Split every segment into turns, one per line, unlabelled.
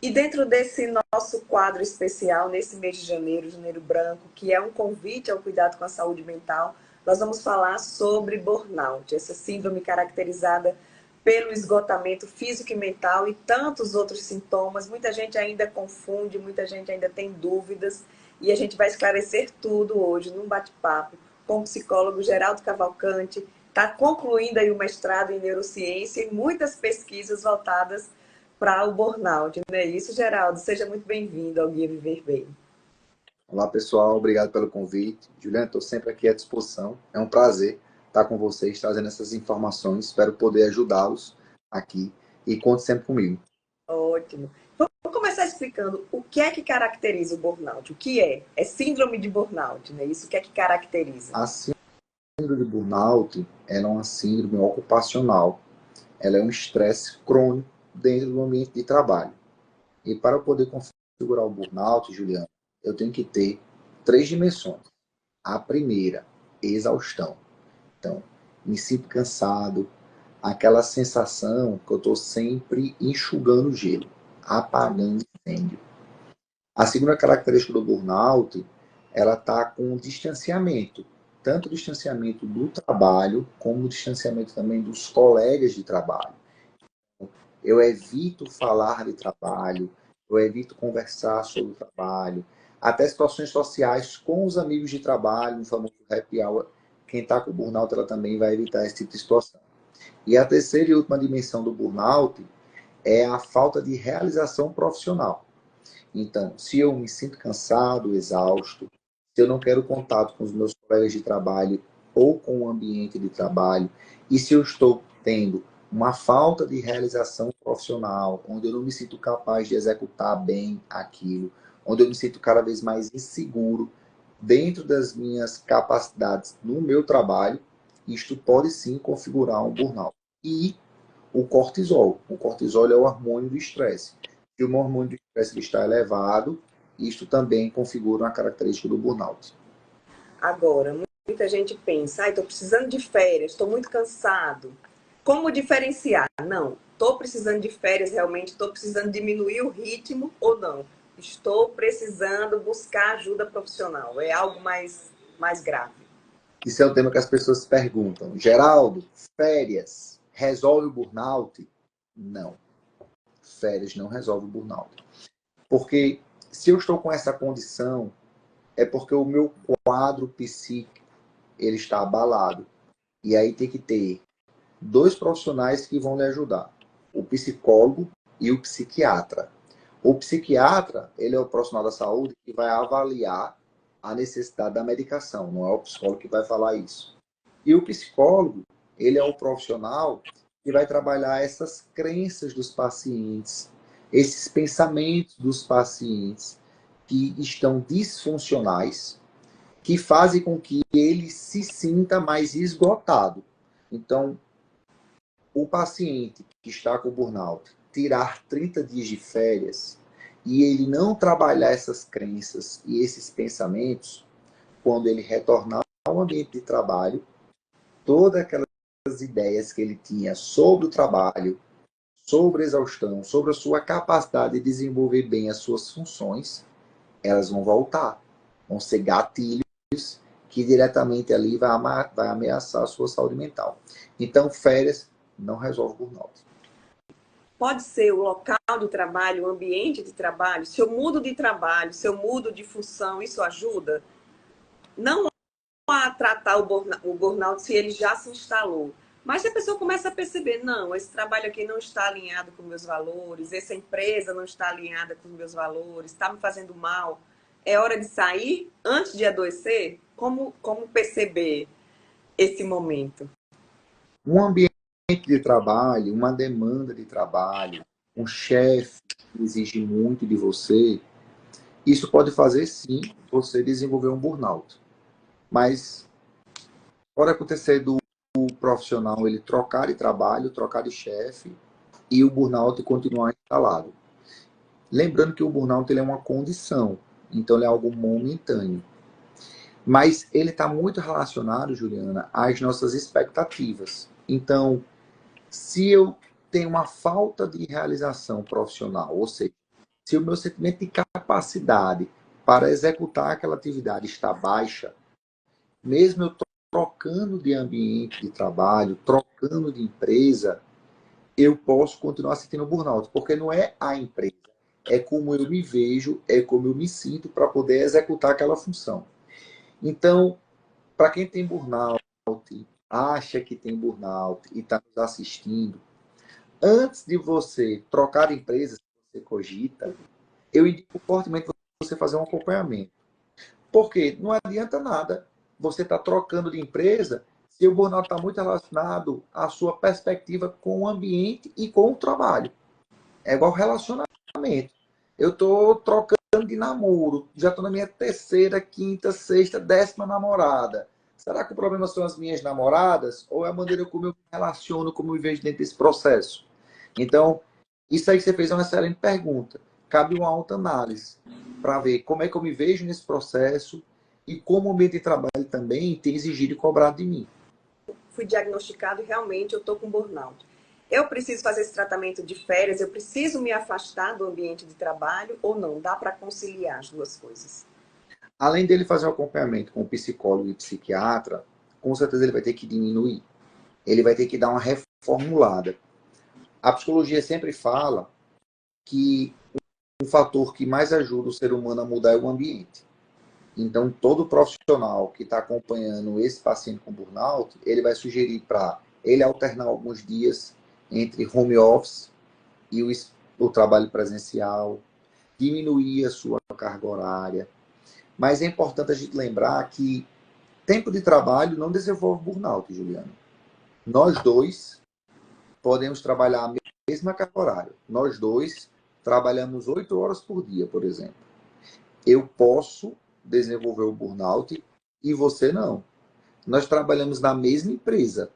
E dentro desse nosso quadro especial, nesse mês de janeiro, Janeiro Branco, que é um convite ao cuidado com a saúde mental, nós vamos falar sobre burnout, essa síndrome caracterizada pelo esgotamento físico e mental e tantos outros sintomas. Muita gente ainda confunde, muita gente ainda tem dúvidas, e a gente vai esclarecer tudo hoje num bate-papo com o psicólogo Geraldo Cavalcante. Está concluindo aí o mestrado em neurociência e muitas pesquisas voltadas para o burnout, não é isso, Geraldo? Seja muito bem-vindo ao Guia Viver Bem.
Olá, pessoal. Obrigado pelo convite. Juliana, estou sempre aqui à disposição. É um prazer estar com vocês, trazendo essas informações. Espero poder ajudá-los aqui. E conte sempre comigo.
Ótimo. Vamos começar explicando o que é que caracteriza o burnout. O que é? É síndrome de burnout, não é isso? O que é que caracteriza?
A síndrome de burnout ela é uma síndrome ocupacional. Ela é um estresse crônico dentro do ambiente de trabalho. E para eu poder configurar o burnout, Juliana, eu tenho que ter três dimensões. A primeira, exaustão. Então, me sinto cansado, aquela sensação que eu estou sempre enxugando gelo, apagando incêndio. A segunda característica do burnout, ela está com distanciamento, tanto distanciamento do trabalho, como distanciamento também dos colegas de trabalho. Eu evito falar de trabalho, eu evito conversar sobre o trabalho, até situações sociais com os amigos de trabalho, no famoso happy hour. Quem está com burnout, ela também vai evitar esse tipo de situação. E a terceira e última dimensão do burnout é a falta de realização profissional. Então, se eu me sinto cansado, exausto, se eu não quero contato com os meus colegas de trabalho ou com o ambiente de trabalho, e se eu estou tendo uma falta de realização profissional, onde eu não me sinto capaz de executar bem aquilo, onde eu me sinto cada vez mais inseguro dentro das minhas capacidades no meu trabalho, isto pode sim configurar um burnout. E o cortisol. O cortisol é o hormônio do estresse. Se o hormônio do estresse está elevado, isto também configura uma característica do burnout.
Agora, muita gente pensa, estou precisando de férias, estou muito cansado. Como diferenciar? Não, estou precisando de férias realmente, estou precisando diminuir o ritmo ou não. Estou precisando buscar ajuda profissional. É algo mais grave.
Isso é um tema que as pessoas perguntam. Geraldo, férias resolve o burnout? Não. Férias não resolve o burnout. Porque se eu estou com essa condição, é porque o meu quadro psíquico ele está abalado. E aí tem que ter dois profissionais que vão lhe ajudar: o psicólogo e o psiquiatra. O psiquiatra, ele é o profissional da saúde que vai avaliar a necessidade da medicação, não é o psicólogo que vai falar isso. E o psicólogo, ele é o profissional que vai trabalhar essas crenças dos pacientes, esses pensamentos dos pacientes que estão disfuncionais, que fazem com que ele se sinta mais esgotado. Então, o paciente que está com burnout tirar 30 dias de férias e ele não trabalhar essas crenças e esses pensamentos, quando ele retornar ao ambiente de trabalho, todas aquelas ideias que ele tinha sobre o trabalho, sobre a exaustão, sobre a sua capacidade de desenvolver bem as suas funções, elas vão voltar. Vão ser gatilhos que diretamente ali vai ameaçar a sua saúde mental. Então, férias não resolve o burnout.
Pode ser o local de trabalho, o ambiente de trabalho. Se eu mudo de trabalho, se eu mudo de função, isso ajuda? Não a tratar o burnout se ele já se instalou. Mas se a pessoa começa a perceber, não, esse trabalho aqui não está alinhado com meus valores, essa empresa não está alinhada com os meus valores, está me fazendo mal, é hora de sair antes de adoecer? Como perceber esse momento?
Um ambiente de trabalho, uma demanda de trabalho, um chefe que exige muito de você, isso pode fazer sim você desenvolver um burnout. Mas pode acontecer do profissional ele trocar de trabalho, trocar de chefe e o burnout continuar instalado. Lembrando que o burnout ele é uma condição, então ele é algo momentâneo. Mas ele está muito relacionado, Juliana, às nossas expectativas. Então, se eu tenho uma falta de realização profissional, ou seja, Se o meu sentimento de capacidade para executar aquela atividade está baixa, mesmo eu trocando de ambiente de trabalho, trocando de empresa, eu posso continuar sentindo burnout, porque não é a empresa, é como eu me vejo, é como eu me sinto para poder executar aquela função. Então, para quem tem burnout, acha que tem burnout e está nos assistindo, antes de você trocar de empresa, se você cogita, eu indico fortemente você fazer um acompanhamento. Porque não adianta nada você estar trocando de empresa se o burnout está muito relacionado à sua perspectiva com o ambiente e com o trabalho. É igual relacionamento. Eu estou trocando de namoro, já estou na minha terceira, quinta, sexta, 10ª namorada. Será que o problema são as minhas namoradas ou é a maneira como eu me relaciono, como eu me vejo dentro desse processo? Então, isso aí que você fez é uma excelente pergunta. Cabe uma autoanálise para ver como é que eu me vejo nesse processo e como o ambiente de trabalho também tem exigido e cobrado de mim.
Fui diagnosticado e realmente eu estou com burnout. Eu preciso fazer esse tratamento de férias? Eu preciso me afastar do ambiente de trabalho ou não? Dá para conciliar as duas coisas?
Além dele fazer o acompanhamento com o psicólogo e psiquiatra, com certeza ele vai ter que diminuir. Ele vai ter que dar uma reformulada. A psicologia sempre fala que um fator que mais ajuda o ser humano a mudar é o ambiente. Então, todo profissional que está acompanhando esse paciente com burnout, ele vai sugerir para ele alternar alguns dias entre home office e o trabalho presencial, diminuir a sua carga horária. Mas é importante a gente lembrar que tempo de trabalho não desenvolve burnout, Juliana. Nós dois podemos trabalhar a mesma carga horária. Nós dois trabalhamos 8 horas por dia, por exemplo. Eu posso desenvolver o burnout e você não. Nós trabalhamos na mesma empresa,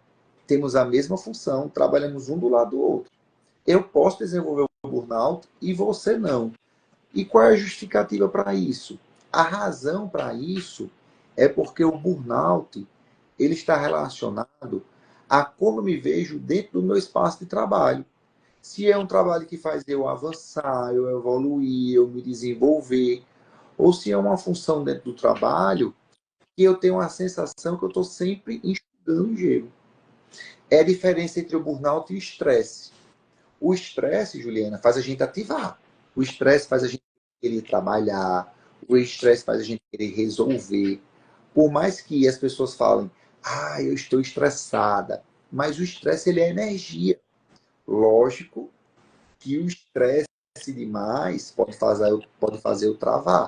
temos a mesma função, trabalhamos um do lado do outro. Eu posso desenvolver o burnout e você não. E qual é a justificativa para isso? A razão para isso é porque o burnout ele está relacionado a como eu me vejo dentro do meu espaço de trabalho. Se é um trabalho que faz eu avançar, eu evoluir, eu me desenvolver, ou se é uma função dentro do trabalho que eu tenho a sensação que eu estou sempre enxugando gelo. É a diferença entre o burnout e o estresse. O estresse, Juliana, faz a gente ativar. O estresse faz a gente querer trabalhar. O estresse faz a gente querer resolver. Por mais que as pessoas falem, eu estou estressada. Mas o estresse, ele é energia. Lógico que o estresse demais pode fazer eu travar.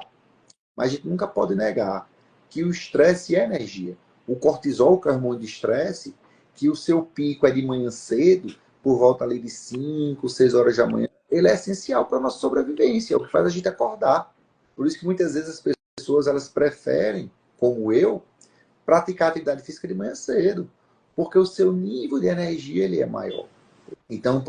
Mas a gente nunca pode negar que o estresse é energia. O cortisol, que é o hormônio de estresse, que o seu pico é de manhã cedo, por volta ali de 5, 6 horas da manhã, ele é essencial para a nossa sobrevivência, é o que faz a gente acordar. Por isso que muitas vezes as pessoas elas preferem, como eu, praticar atividade física de manhã cedo, porque o seu nível de energia ele é maior. Então,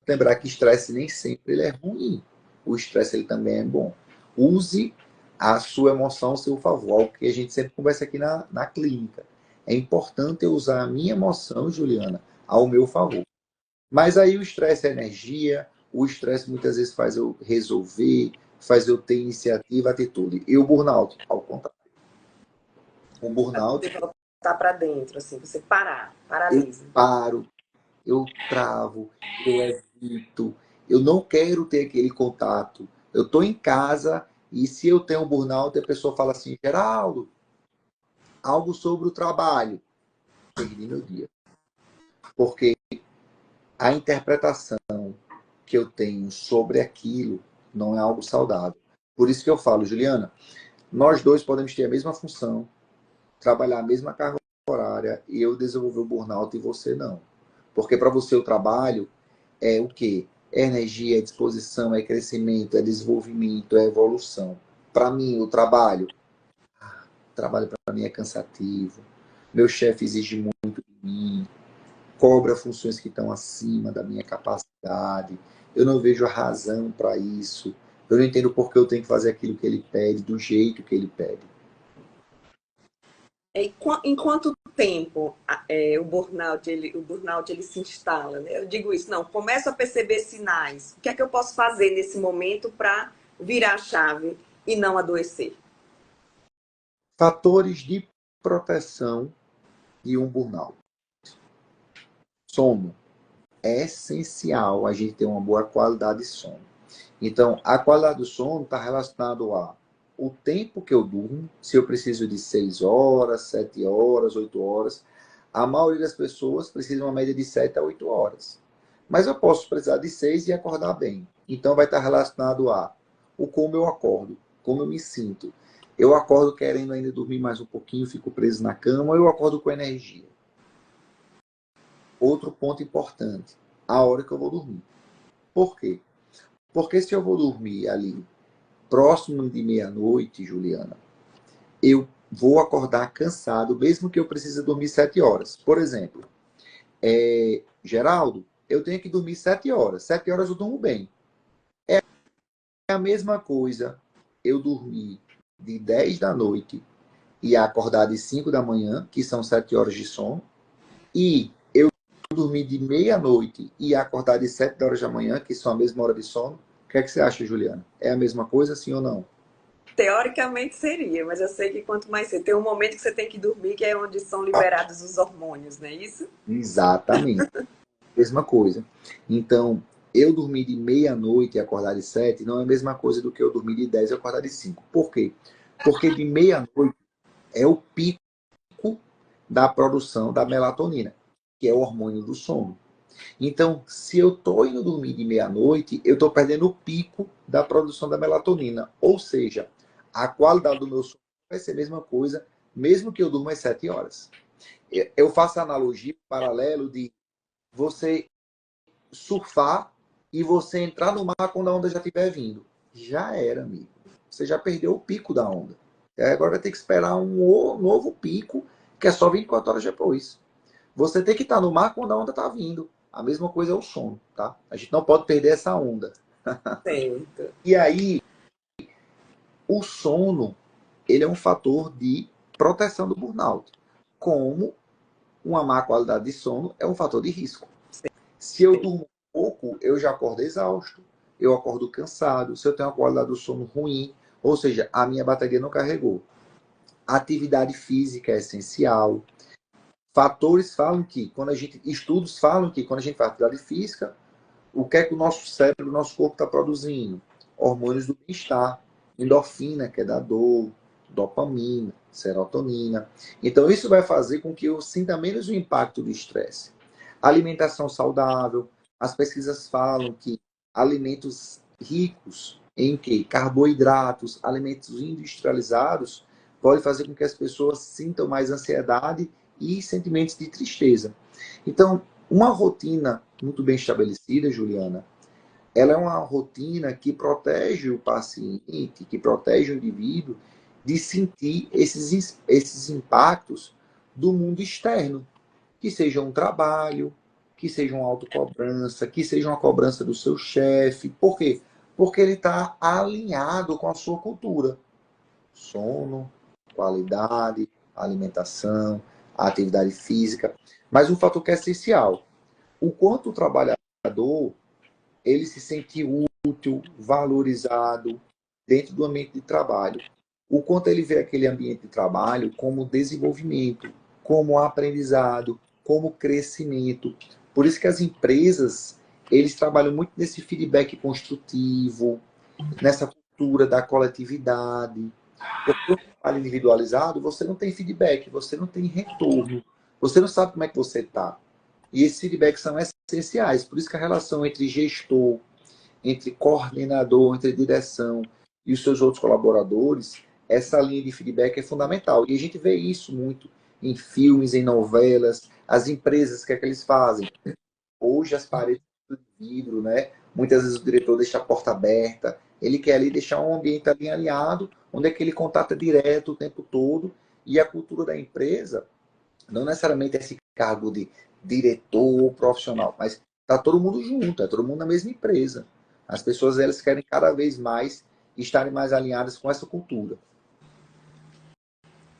lembrar que estresse nem sempre ele é ruim. O estresse ele também é bom. Use a sua emoção ao seu favor, algo que a gente sempre conversa aqui na clínica. É importante eu usar a minha emoção, Juliana, ao meu favor. Mas aí o estresse é energia, o estresse muitas vezes faz eu resolver, faz eu ter iniciativa, atitude. E o burnout, ao contrário. O
Para
burnout,
poder voltar para dentro, assim, você parar,
eu
paralisa.
paro, eu travo, eu evito, eu não quero ter aquele contato. Eu estou em casa e se eu tenho um burnout, a pessoa fala assim, Geraldo, algo sobre o trabalho. Perdi meu dia. Porque a interpretação que eu tenho sobre aquilo não é algo saudável. Por isso que eu falo, Juliana, nós dois podemos ter a mesma função, trabalhar a mesma carga horária e eu desenvolver o burnout e você não. Porque para você o trabalho é o quê? É energia, é disposição, é crescimento, é desenvolvimento, é evolução. Para mim, o trabalho para mim é cansativo. Meu chefe exige muito de mim, cobra funções que estão acima da minha capacidade. Eu não vejo a razão para isso. Eu não entendo por que eu tenho que fazer aquilo que ele pede, do jeito que ele pede.
Em quanto tempo o burnout ele se instala, né? Eu digo isso, não, começo a perceber sinais. O que é que eu posso fazer nesse momento para virar a chave e não adoecer?
Fatores de proteção de um burnout. Sono. É essencial a gente ter uma boa qualidade de sono. Então, a qualidade do sono está relacionado a o tempo que eu durmo, se eu preciso de 6 horas, 7 horas, 8 horas. A maioria das pessoas precisa uma média de 7 a 8 horas. Mas eu posso precisar de 6 e acordar bem. Então, vai estar relacionado a o como eu acordo, como eu me sinto. Eu acordo querendo ainda dormir mais um pouquinho, fico preso na cama, ou eu acordo com energia. Outro ponto importante, a hora que eu vou dormir. Por quê? Porque se eu vou dormir ali próximo de meia-noite, Juliana, eu vou acordar cansado, mesmo que eu precise dormir 7 horas. Por exemplo, Geraldo, eu tenho que dormir 7 horas. 7 horas eu durmo bem. É a mesma coisa eu dormir de 10 da noite e acordar de 5 da manhã, que são 7 horas de sono, e eu dormir de meia-noite e acordar de 7 horas da manhã, que são a mesma hora de sono. O que é que você acha, Juliana? É a mesma coisa, sim ou não?
Teoricamente seria, mas eu sei que quanto mais cedo. Tem um momento que você tem que dormir, que é onde são liberados os hormônios, não é isso?
Exatamente. Mesma coisa. Então, eu dormir de meia-noite e acordar de 7 não é a mesma coisa do que eu dormir de 10 e acordar de 5. Por quê? Porque de meia-noite é o pico da produção da melatonina, que é o hormônio do sono. Então, se eu estou indo dormir de meia-noite, eu estou perdendo o pico da produção da melatonina. Ou seja, a qualidade do meu sono vai ser a mesma coisa, mesmo que eu durma às 7 horas. Eu faço a analogia, paralelo de você surfar e você entrar no mar quando a onda já estiver vindo. Já era, amigo. Você já perdeu o pico da onda. Agora vai ter que esperar um novo pico, que é só 24 horas depois. Você tem que estar no mar quando a onda está vindo. A mesma coisa é o sono, tá? A gente não pode perder essa onda.
Certo.
E aí, o sono, ele é um fator de proteção do burnout. Como uma má qualidade de sono é um fator de risco. Se eu durmo pouco, eu já acordo exausto, eu acordo cansado, se eu tenho uma qualidade do sono ruim, ou seja, a minha bateria não carregou. Atividade física é essencial. Fatores falam que, estudos falam que quando a gente faz atividade física, o que é que o nosso cérebro, o nosso corpo está produzindo? Hormônios do bem-estar, endorfina, que é da dor, dopamina, serotonina. Então, isso vai fazer com que eu sinta menos o impacto do estresse. Alimentação saudável. As pesquisas falam que alimentos ricos em que carboidratos, alimentos industrializados, podem fazer com que as pessoas sintam mais ansiedade e sentimentos de tristeza. Então, uma rotina muito bem estabelecida, Juliana, ela é uma rotina que protege o paciente, que protege o indivíduo de sentir esses impactos do mundo externo, que seja um trabalho, que seja uma autocobrança, que seja uma cobrança do seu chefe. Por quê? Porque ele está alinhado com a sua cultura. Sono, qualidade, alimentação, atividade física. Mas um fator que é essencial, o quanto o trabalhador ele se sente útil, valorizado dentro do ambiente de trabalho. O quanto ele vê aquele ambiente de trabalho como desenvolvimento, como aprendizado, como crescimento. Por isso que as empresas, eles trabalham muito nesse feedback construtivo, nessa cultura da coletividade. Porque o trabalho individualizado, você não tem feedback, você não tem retorno, você não sabe como é que você está. E esses feedbacks são essenciais. Por isso que a relação entre gestor, entre coordenador, entre direção e os seus outros colaboradores, essa linha de feedback é fundamental. E a gente vê isso muito em filmes, em novelas, as empresas, o que é que eles fazem? Hoje as paredes são de vidro, né? Muitas vezes o diretor deixa a porta aberta, ele quer ali deixar um ambiente ali alinhado, onde é que ele contata direto o tempo todo, e a cultura da empresa não necessariamente esse cargo de diretor profissional, mas está todo mundo junto, é todo mundo na mesma empresa. As pessoas elas querem cada vez mais estarem mais alinhadas com essa cultura.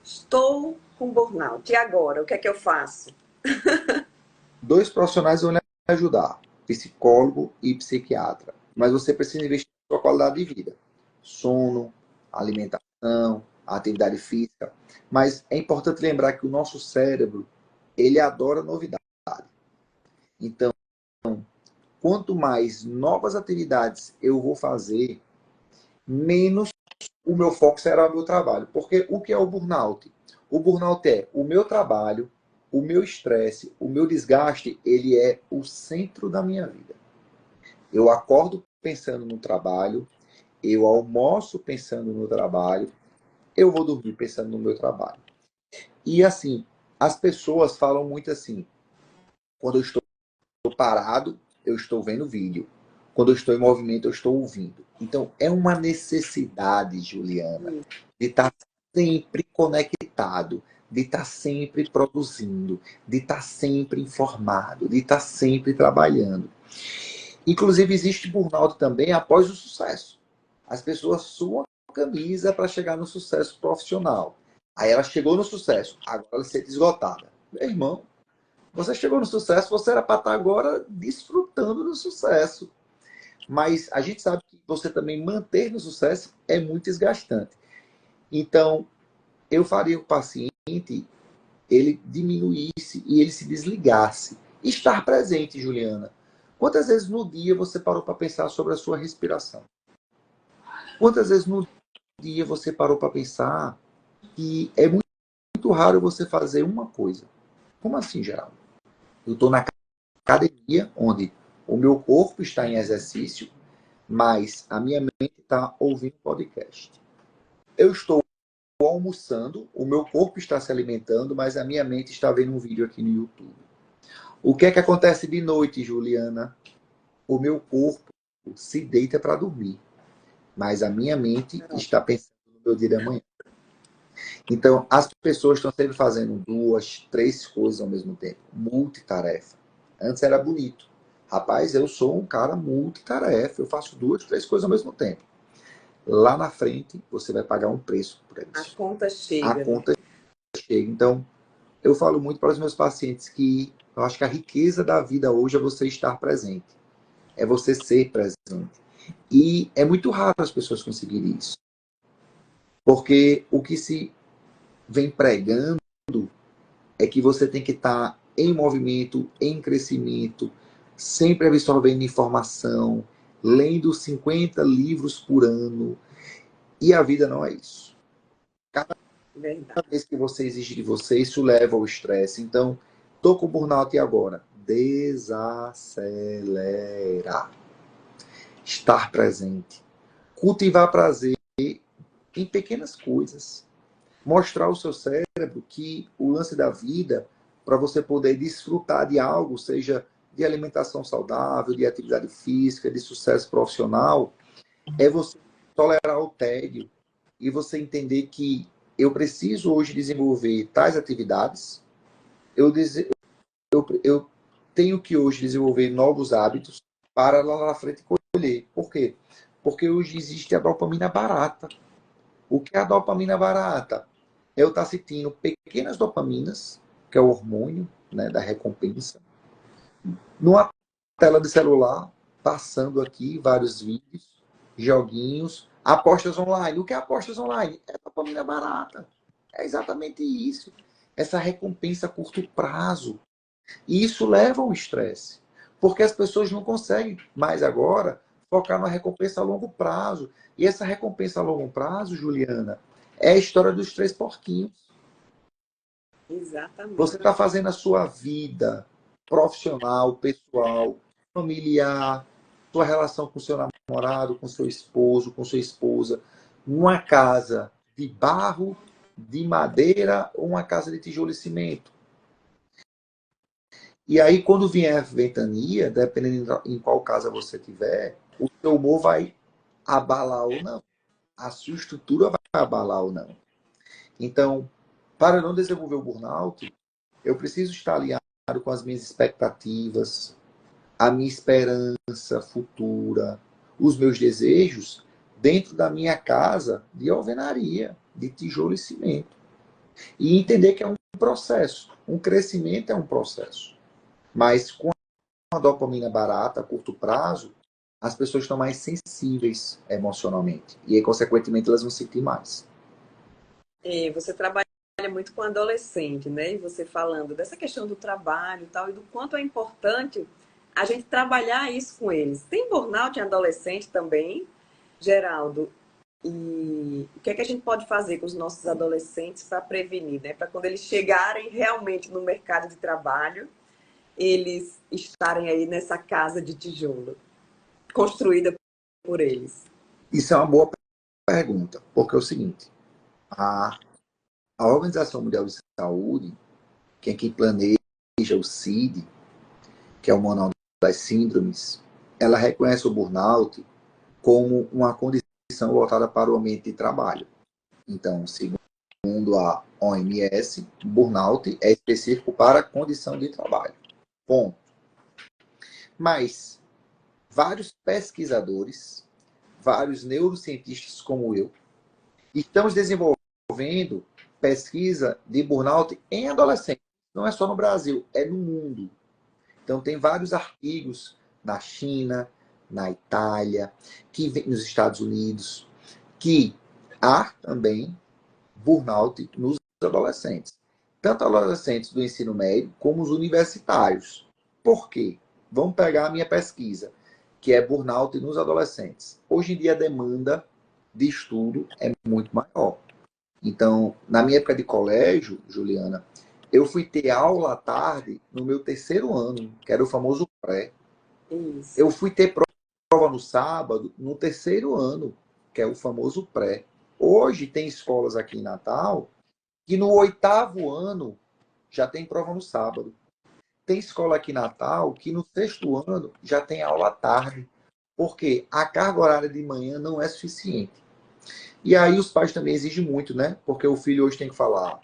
Estou com burnout. E agora, o que é que eu faço?
2 profissionais vão lhe ajudar, psicólogo e psiquiatra. Mas você precisa investir na sua qualidade de vida. Sono, alimentação, atividade física. Mas é importante lembrar que o nosso cérebro, ele adora novidade. Então, quanto mais novas atividades eu vou fazer, menos o meu foco será o meu trabalho. Porque o que é o burnout? O burnout é o meu trabalho, o meu estresse, o meu desgaste, ele é o centro da minha vida. Eu acordo pensando no trabalho, eu almoço pensando no trabalho, eu vou dormir pensando no meu trabalho. E assim, as pessoas falam muito assim, quando eu estou parado, eu estou vendo vídeo. Quando eu estou em movimento, eu estou ouvindo. Então, é uma necessidade, Juliana, de estar sempre conectado, de estar sempre produzindo, de estar sempre informado, de estar sempre trabalhando. Inclusive, existe burnout também após o sucesso. As pessoas suam a camisa para chegar no sucesso profissional. Aí ela chegou no sucesso, agora ela se sente esgotada. Meu irmão, você chegou no sucesso, você era para estar agora desfrutando do sucesso. Mas a gente sabe que você também manter no sucesso é muito desgastante. Então, eu faria o paciente ele diminuísse e ele se desligasse. Estar presente, Juliana. Quantas vezes no dia você parou para pensar sobre a sua respiração? Quantas vezes no dia você parou para pensar que é muito raro você fazer uma coisa? Como assim, Geraldo? Eu estou na academia, onde o meu corpo está em exercício, mas a minha mente está ouvindo podcast. Eu estou almoçando, o meu corpo está se alimentando, mas a minha mente está vendo um vídeo aqui no YouTube. O que é que acontece de noite, Juliana? O meu corpo se deita para dormir, mas a minha mente está pensando no meu dia de amanhã. Então, as pessoas estão sempre fazendo 2, 3 coisas ao mesmo tempo. Multitarefa. Antes era bonito. Rapaz, eu sou um cara multitarefa. Eu faço 2, 3 coisas ao mesmo tempo. Lá na frente, você vai pagar um preço por isso.
A conta chega.
A conta chega. Então, eu falo muito para os meus pacientes que eu acho que a riqueza da vida hoje é você estar presente. É você ser presente. E é muito raro as pessoas conseguirem isso. Porque o que se vem pregando é que você tem que estar em movimento, em crescimento, sempre absorvendo informação, lendo 50 livros por ano. E a vida não é isso. Cada vez que você exige de você, isso leva ao estresse. Então, tô com burnout e agora? Desacelera. Estar presente. Cultivar prazer em pequenas coisas. Mostrar ao seu cérebro que o lance da vida, para você poder desfrutar de algo, seja de alimentação saudável, de atividade física, de sucesso profissional, é você tolerar o tédio e você entender que eu preciso hoje desenvolver tais atividades, eu tenho que hoje desenvolver novos hábitos para lá na frente colher. Por quê? Porque hoje existe a dopamina barata. O que é a dopamina barata? Eu estar sentindo pequenas dopaminas, que é o hormônio, né, da recompensa, numa tela de celular, passando aqui vários vídeos, joguinhos, apostas online. O que é apostas online? É dopamina barata. É exatamente isso. Essa recompensa a curto prazo. E isso leva ao estresse. Porque as pessoas não conseguem mais agora focar na recompensa a longo prazo. E essa recompensa a longo prazo, Juliana, é a história dos 3 porquinhos.
Exatamente.
Você está fazendo a sua vida profissional, pessoal, familiar, sua relação com seu namorado, com seu esposo, com sua esposa, numa casa de barro, de madeira ou uma casa de tijolo e cimento. E aí, quando vier a ventania, dependendo em qual casa você tiver, o seu humor vai abalar ou não. A sua estrutura vai abalar ou não. Então, para não desenvolver o burnout, eu preciso estar alinhado com as minhas expectativas, a minha esperança futura, os meus desejos dentro da minha casa de alvenaria, de tijolo e cimento. E entender que é um processo. Um crescimento é um processo. Mas com a dopamina barata, a curto prazo, as pessoas estão mais sensíveis emocionalmente. E aí, consequentemente, elas vão sentir mais.
E você trabalha muito com adolescente, né? E você falando dessa questão do trabalho e tal, e do quanto é importante a gente trabalhar isso com eles. Tem burnout em adolescente também, Geraldo? E o que é que a gente pode fazer com os nossos adolescentes para prevenir, né? Para quando eles chegarem realmente no mercado de trabalho, eles estarem aí nessa casa de tijolo, construída por eles.
Isso é uma boa pergunta, porque é o seguinte, a Organização Mundial de Saúde, que é quem planeja o CID, que é o Manual das Síndromes, ela reconhece o burnout como uma condição voltada para o ambiente de trabalho. Então, segundo a OMS, burnout é específico para a condição de trabalho. Ponto. Mas vários pesquisadores, vários neurocientistas como eu, estamos desenvolvendo pesquisa de burnout em adolescentes. Não é só no Brasil, é no mundo. Então, tem vários artigos na China, na Itália, nos Estados Unidos, que há também burnout nos adolescentes. Tanto adolescentes do ensino médio como os universitários. Por quê? Vamos pegar a minha pesquisa, que é burnout nos adolescentes. Hoje em dia a demanda de estudo é muito maior. Então, na minha época de colégio, Juliana, eu fui ter aula à tarde no meu terceiro ano, que era o famoso pré.
Isso.
Eu fui ter prova no sábado no terceiro ano, que é o famoso pré. Hoje tem escolas aqui em Natal que no oitavo ano já tem prova no sábado. Tem escola aqui em Natal que no sexto ano já tem aula à tarde, porque a carga horária de manhã não é suficiente. E aí os pais também exigem muito, né? Porque o filho hoje tem que falar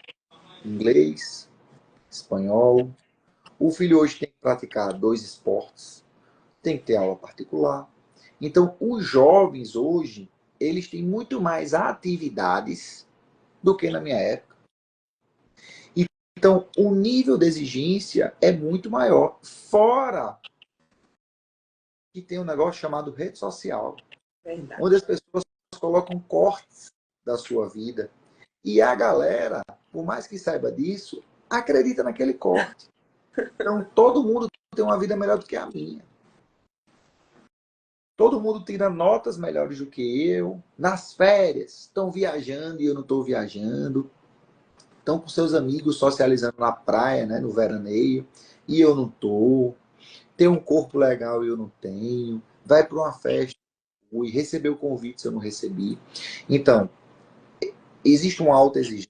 inglês, espanhol. O filho hoje tem que praticar 2 esportes, tem que ter aula particular. Então, os jovens hoje, eles têm muito mais atividades do que na minha época. Então, o nível de exigência é muito maior. Fora que tem um negócio chamado rede social,
Verdade.
onde as pessoas colocam cortes da sua vida. E a galera, por mais que saiba disso, acredita naquele corte. Então, todo mundo tem uma vida melhor do que a minha. Todo mundo tira notas melhores do que eu. Nas férias, estão viajando e eu não estou viajando. Estão com seus amigos socializando na praia, né, no veraneio, e eu não estou. Tem um corpo legal e eu não tenho. Vai para uma festa e recebeu o convite se eu não recebi. Então, existe uma alta exigência,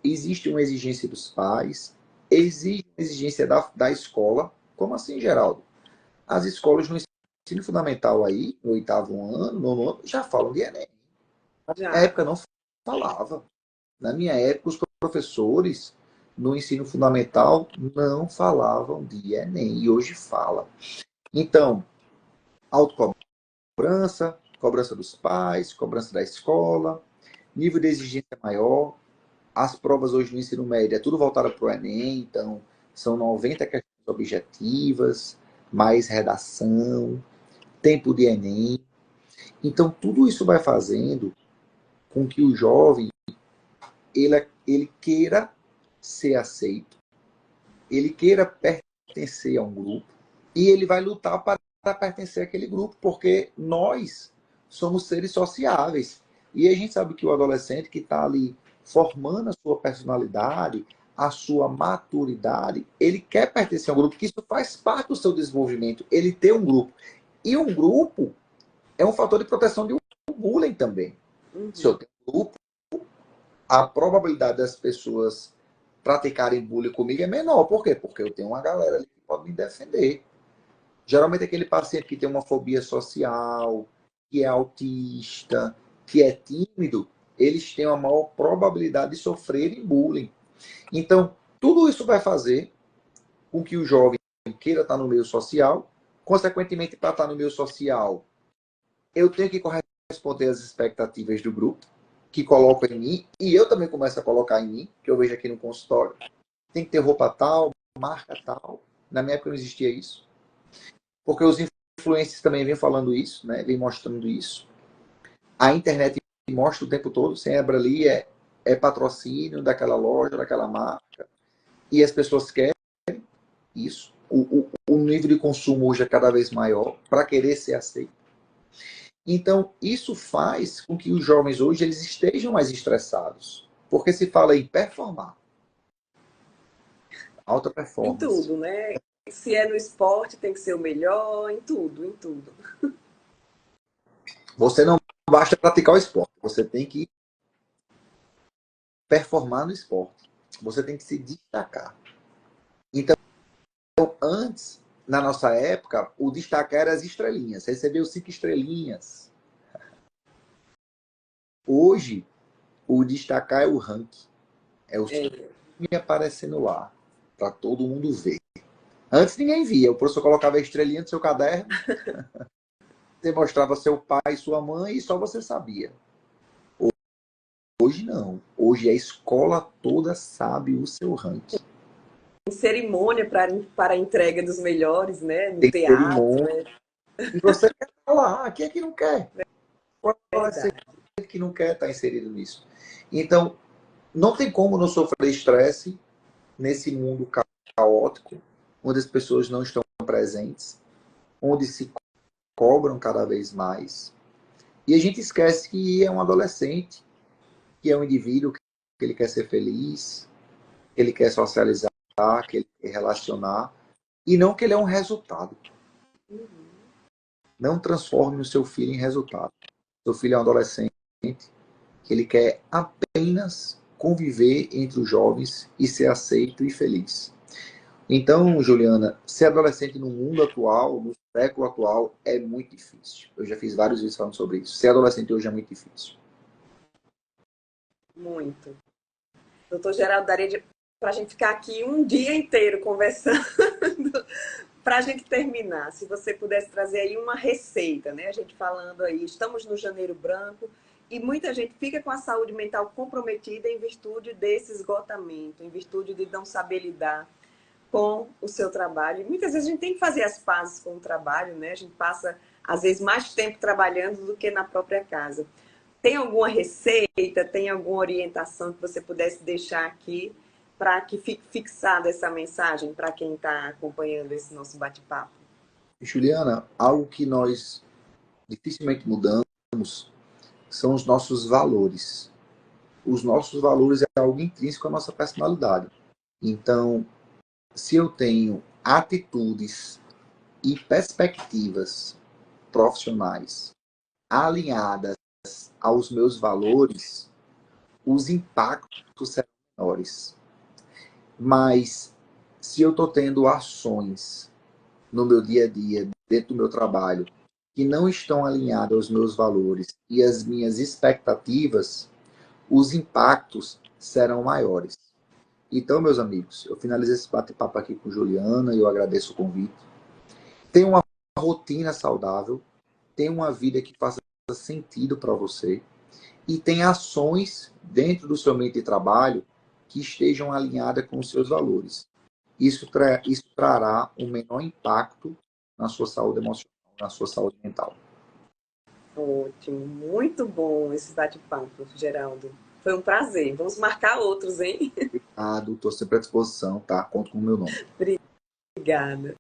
existe uma exigência dos pais, existe uma exigência da escola. Como assim, Geraldo? As escolas no ensino fundamental aí, no oitavo ano, nono ano, já falam de Enem. Na
Já.
época não falava. Na minha época, os professores no ensino fundamental não falavam de Enem, e hoje fala. Então, autocobrança, cobrança dos pais, cobrança da escola, nível de exigência maior. As provas hoje no ensino médio é tudo voltado para o Enem, então são 90 questões objetivas, mais redação, tempo de Enem. Então, tudo isso vai fazendo com que o jovem ele queira ser aceito, ele queira pertencer a um grupo, e ele vai lutar para pertencer àquele grupo, porque nós somos seres sociáveis. E a gente sabe que o adolescente que está ali formando a sua personalidade, a sua maturidade, ele quer pertencer a um grupo, que isso faz parte do seu desenvolvimento, ele ter um grupo. E um grupo é um fator de proteção de um bullying também. Se eu
Uhum.
tenho um grupo, a probabilidade das pessoas praticarem bullying comigo é menor. Por quê? Porque eu tenho uma galera ali que pode me defender. Geralmente aquele paciente que tem uma fobia social, que é autista, que é tímido, eles têm uma maior probabilidade de sofrerem bullying. Então, tudo isso vai fazer com que o jovem queira estar no meio social. Consequentemente, para estar no meio social, eu tenho que corresponder às expectativas do grupo. que colocam em mim, e eu também começo a colocar em mim, que eu vejo aqui no consultório. Tem que ter roupa tal, marca tal. Na minha época não existia isso. Porque os influencers também vêm falando isso, né? Vêm mostrando isso. A internet mostra o tempo todo, você abre ali, é patrocínio daquela loja, daquela marca. E as pessoas querem isso. O nível de consumo hoje é cada vez maior para querer ser aceito. Então, isso faz com que os jovens hoje eles estejam mais estressados. Porque se fala em performar, alta
Em
performance.
tudo, né? Se é no esporte, tem que ser o melhor, em tudo, em tudo.
Você não basta praticar o esporte, você tem que performar no esporte. Você tem que se destacar. Então, antes, na nossa época, o destacar era as estrelinhas. Você recebeu 5 estrelinhas. Hoje, o destacar é o ranking. É o me aparecendo lá, para todo mundo ver. Antes ninguém via. O professor colocava a estrelinha no seu caderno, você mostrava seu pai e sua mãe e só você sabia. Hoje não. Hoje a escola toda sabe o seu ranking.
Em cerimônia para a entrega dos melhores, né? No
Tem
teatro,
cerimônia.
é
E você quer estar lá. Quem é que não quer? Qual adolescente
verdade.
que não quer estar inserido nisso? Então, não tem como não sofrer estresse nesse mundo caótico, onde as pessoas não estão presentes, onde se cobram cada vez mais. E a gente esquece que é um adolescente, que é um indivíduo que ele quer ser feliz, que ele quer socializar, que ele quer relacionar, e não que ele é um resultado. Não transforme o seu filho em resultado. Seu filho é um adolescente que ele quer apenas conviver entre os jovens e ser aceito e feliz. Então, Juliana, ser adolescente no mundo atual, no século atual, é muito difícil. Eu já fiz vários vídeos falando sobre isso. Ser adolescente hoje é muito difícil.
Muito. Doutor Geraldo, daria para a gente ficar aqui um dia inteiro conversando. Para a gente terminar, se você pudesse trazer aí uma receita, né? A gente falando aí, estamos no Janeiro Branco e muita gente fica com a saúde mental comprometida em virtude desse esgotamento, em virtude de não saber lidar com o seu trabalho. E muitas vezes a gente tem que fazer as pazes com o trabalho, né? A gente passa, às vezes, mais tempo trabalhando do que na própria casa. Tem alguma receita, tem alguma orientação que você pudesse deixar aqui para que fique fixada essa mensagem para quem está acompanhando esse nosso bate-papo?
Juliana, algo que nós dificilmente mudamos são os nossos valores. Os nossos valores é algo intrínseco à nossa personalidade. Então, se eu tenho atitudes e perspectivas profissionais alinhadas aos meus valores, os impactos serão menores. Mas se eu estou tendo ações no meu dia a dia, dentro do meu trabalho, que não estão alinhadas aos meus valores e às minhas expectativas, os impactos serão maiores. Então, meus amigos, eu finalizo esse bate-papo aqui com Juliana e eu agradeço o convite. Tenha uma rotina saudável, tenha uma vida que faça sentido para você e tenha ações dentro do seu ambiente de trabalho que estejam alinhadas com os seus valores. Isso trará um menor impacto na sua saúde emocional, na sua saúde mental.
Ótimo, muito bom esse bate-papo, Geraldo. Foi um prazer. Vamos marcar outros, hein?
Obrigado, estou sempre à disposição, tá? Conto com o meu nome.
Obrigada.